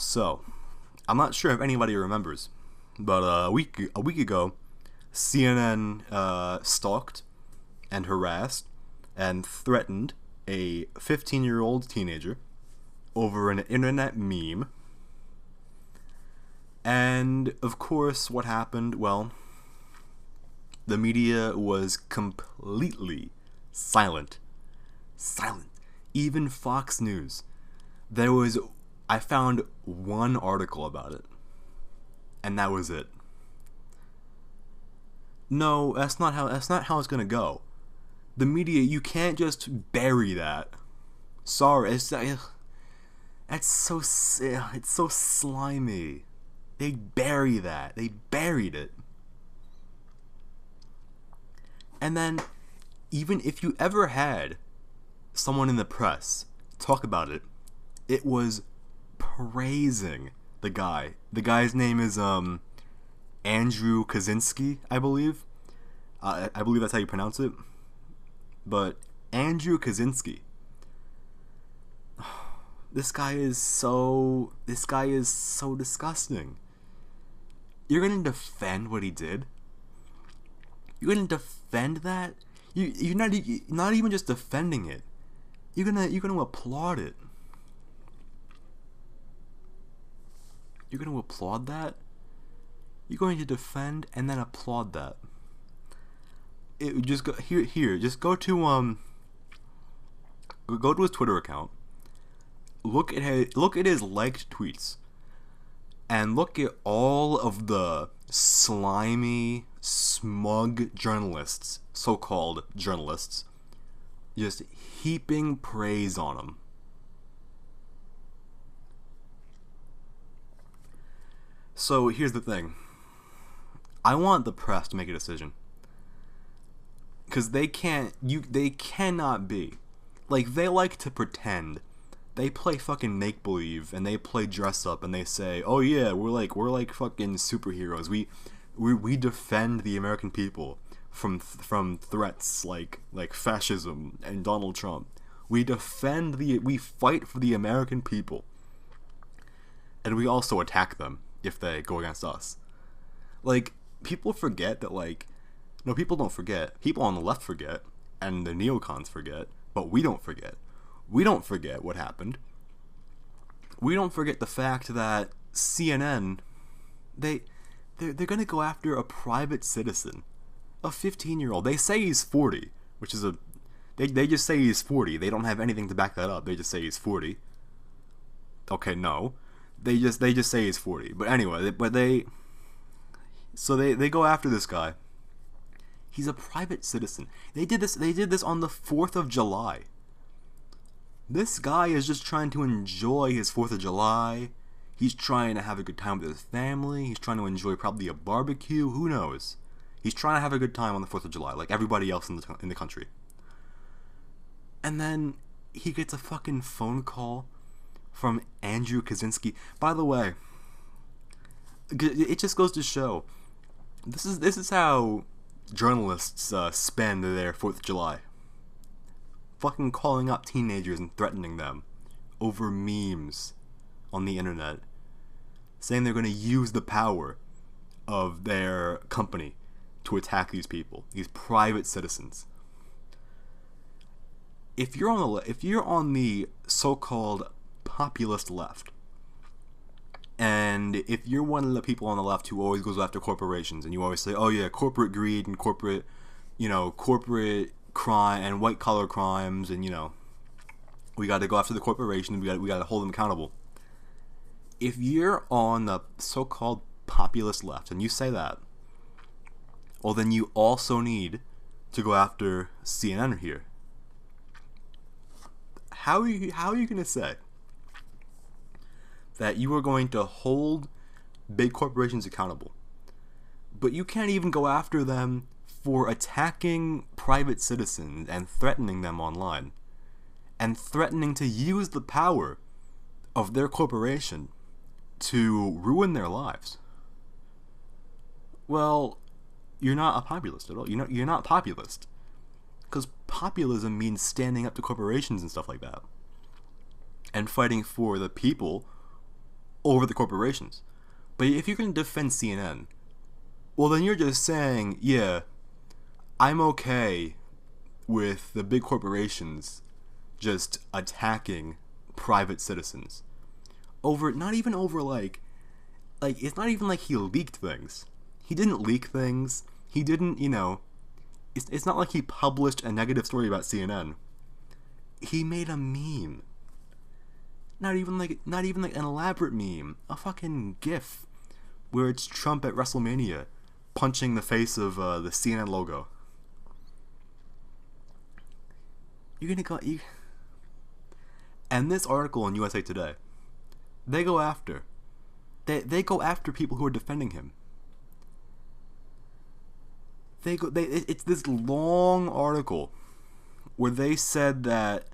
So, I'm not sure if anybody remembers, but a week ago, CNN stalked and harassed and threatened a 15-year-old teenager over an internet meme. And of course, what happened? Well, the media was completely silent. Silent. Even Fox News. I found one article about it. And that was it. No, that's not how it's gonna go. The media, you can't just bury that. Sorry, it's so slimy. They bury that. They buried it. And then, even if you ever had someone in the press talk about it, it was praising the guy. The guy's name is Andrew Kaczynski, I believe. I believe that's how you pronounce it. But Andrew Kaczynski. This guy is so disgusting. You're gonna defend what he did? You're gonna defend that? You're not even just defending it. You're gonna applaud it. You're gonna applaud that? You're going to defend and then applaud that. Just go here. Just go to his Twitter account. Look at his liked tweets, and look at all of the slimy, smug journalists, so-called journalists, just heaping praise on him. So here's the thing. I want the press to make a decision. Because they cannot be. Like, they like to pretend. They play fucking make-believe, and they play dress-up, and they say, oh yeah, we're like fucking superheroes. We defend the American people from threats like fascism and Donald Trump. We fight for the American people. And we also attack them if they go against us. Like, people forget that, no, people don't forget. People on the left forget, and the neocons forget, but we don't forget. We don't forget what happened. We don't forget the fact that CNN, they're gonna go after a private citizen, a 15-year-old. They say he's 40, which is they just say he's 40. They don't have anything to back that up. They just say he's 40. Okay, no. They just say he's 40. But anyway, they go after this guy. He's a private citizen. They did this on the 4th of July. This guy is just trying to enjoy his 4th of July. He's trying to have a good time with his family. He's trying to enjoy probably a barbecue. Who knows? He's trying to have a good time on the 4th of July, like everybody else in the country. And then he gets a fucking phone call from Andrew Kaczynski. By the way, it just goes to show, this is how journalists spend their 4th of July. Fucking calling up teenagers and threatening them over memes on the internet, saying they're going to use the power of their company to attack these people, these private citizens. If you're on the so-called populist left, and if you're one of the people on the left who always goes after corporations, and you always say, oh yeah, corporate greed and corporate crime and white collar crimes, and we got to go after the corporations, we got to hold them accountable. If you're on the so-called populist left and you say that, well, then you also need to go after CNN here. How are you going to say that you are going to hold big corporations accountable, but you can't even go after them for attacking private citizens and threatening them online, and threatening to use the power of their corporation to ruin their lives? Well, you're not a populist at all. You're not populist, because populism means standing up to corporations and stuff like that, and fighting for the people over the corporations. But if you're going to defend CNN, well, then you're just saying, yeah, I'm okay with the big corporations just attacking private citizens over, not even over like it's not even like he leaked things. He didn't leak things. He didn't, it's not like he published a negative story about CNN. He made a meme. Not even like an elaborate meme. A fucking GIF where it's Trump at WrestleMania punching the face of the CNN logo. And this article in USA Today, they go after people who are defending him. It's this long article where they said that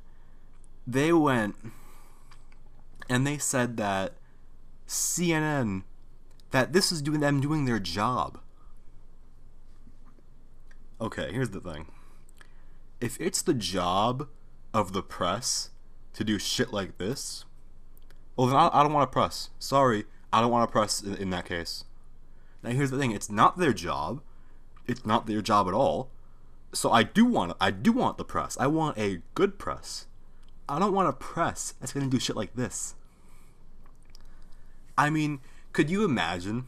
they went and they said that CNN, that this is them doing their job. Okay, here's the thing. If it's the job of the press to do shit like this, well, then I don't want to press. Sorry, I don't want to press in that case. Now, here's the thing. It's not their job. It's not their job at all. So I do want the press. I want a good press. I don't want a press that's going to do shit like this. I mean, could you imagine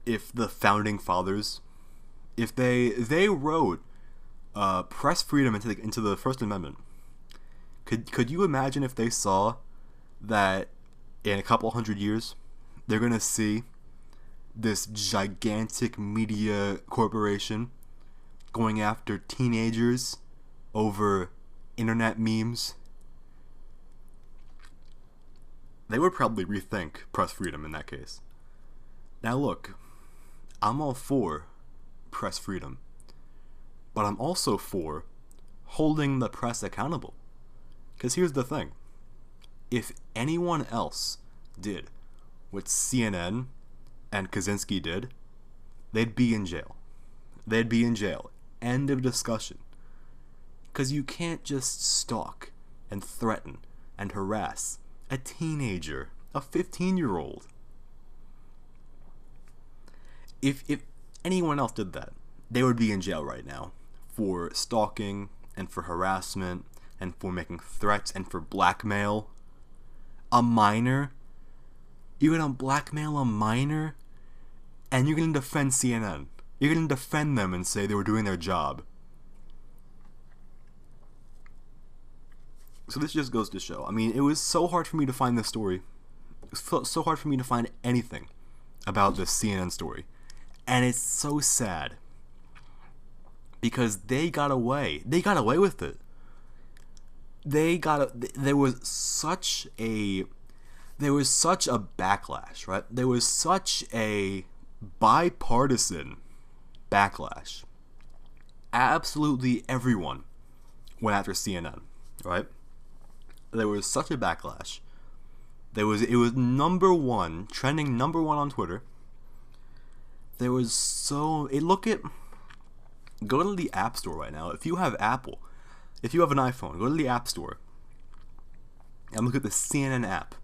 if the founding fathers, if they wrote press freedom into the First Amendment? Could you imagine if they saw that in a couple hundred years they're gonna see this gigantic media corporation going after teenagers over internet memes? They would probably rethink press freedom in that case. Now look, I'm all for press freedom, but I'm also for holding the press accountable. Because here's the thing. If anyone else did what CNN and Kaczynski did, they'd be in jail. They'd be in jail. End of discussion. Because you can't just stalk and threaten and harass a teenager, a 15-year-old. If anyone else did that, they would be in jail right now for stalking and for harassment and for making threats and for blackmail. A minor? You're gonna blackmail a minor? And you're gonna defend CNN. You're gonna defend them and say they were doing their job. So this just goes to show. I mean, it was so hard for me to find this story. It was so hard for me to find anything about this CNN story. And it's so sad. Because they got away. They got away with it. There was such a backlash, right? There was such a bipartisan backlash. Absolutely everyone went after CNN, right? There was such a backlash. It was trending number one on Twitter. Go to the App Store right now. If you have Apple, if you have an iPhone, go to the App Store and look at the CNN app.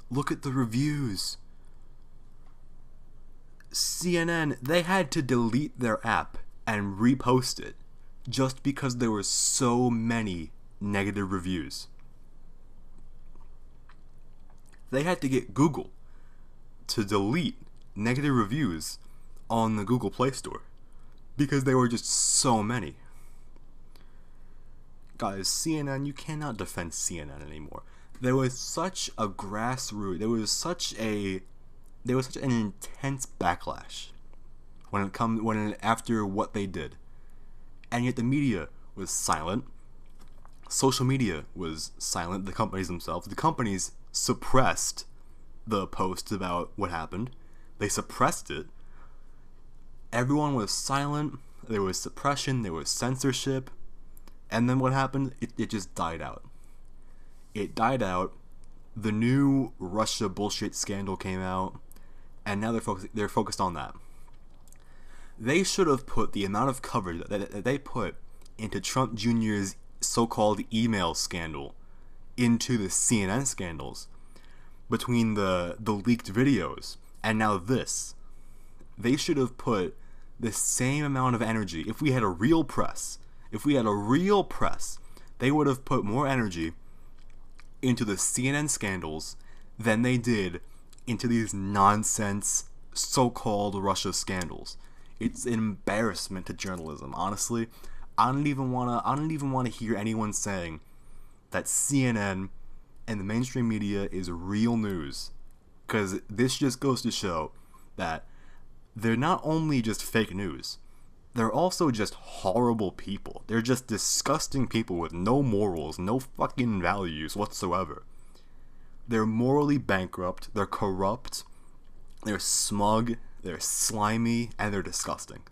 Look at the reviews. CNN, they had to delete their app and repost it just because there were so many negative reviews. They had to get Google to delete negative reviews on the Google Play Store because there were just so many. Guys, CNN, you cannot defend CNN anymore. There was such a grassroots, there was such an intense backlash after what they did. And yet the media was silent. Social media was silent, the companies themselves. The companies suppressed the post about what happened. They suppressed it. Everyone was silent. There was suppression, there was censorship. And then what happened? It just died out. It died out. The new Russia bullshit scandal came out, and now they're focused on that. They should have put the amount of coverage that they put into Trump Jr.'s so-called email scandal into the CNN scandals. between the leaked videos and now this. They should have put the same amount of energy. If we had a real press, they would have put more energy into the CNN scandals than they did into these nonsense so-called Russia scandals. It's an embarrassment to journalism. Honestly, I don't even want to hear anyone saying that CNN and the mainstream media is real news, because this just goes to show that they're not only just fake news, they're also just horrible people. They're just disgusting people with no morals, no fucking values whatsoever. They're morally bankrupt, they're corrupt, they're smug, they're slimy, and they're disgusting.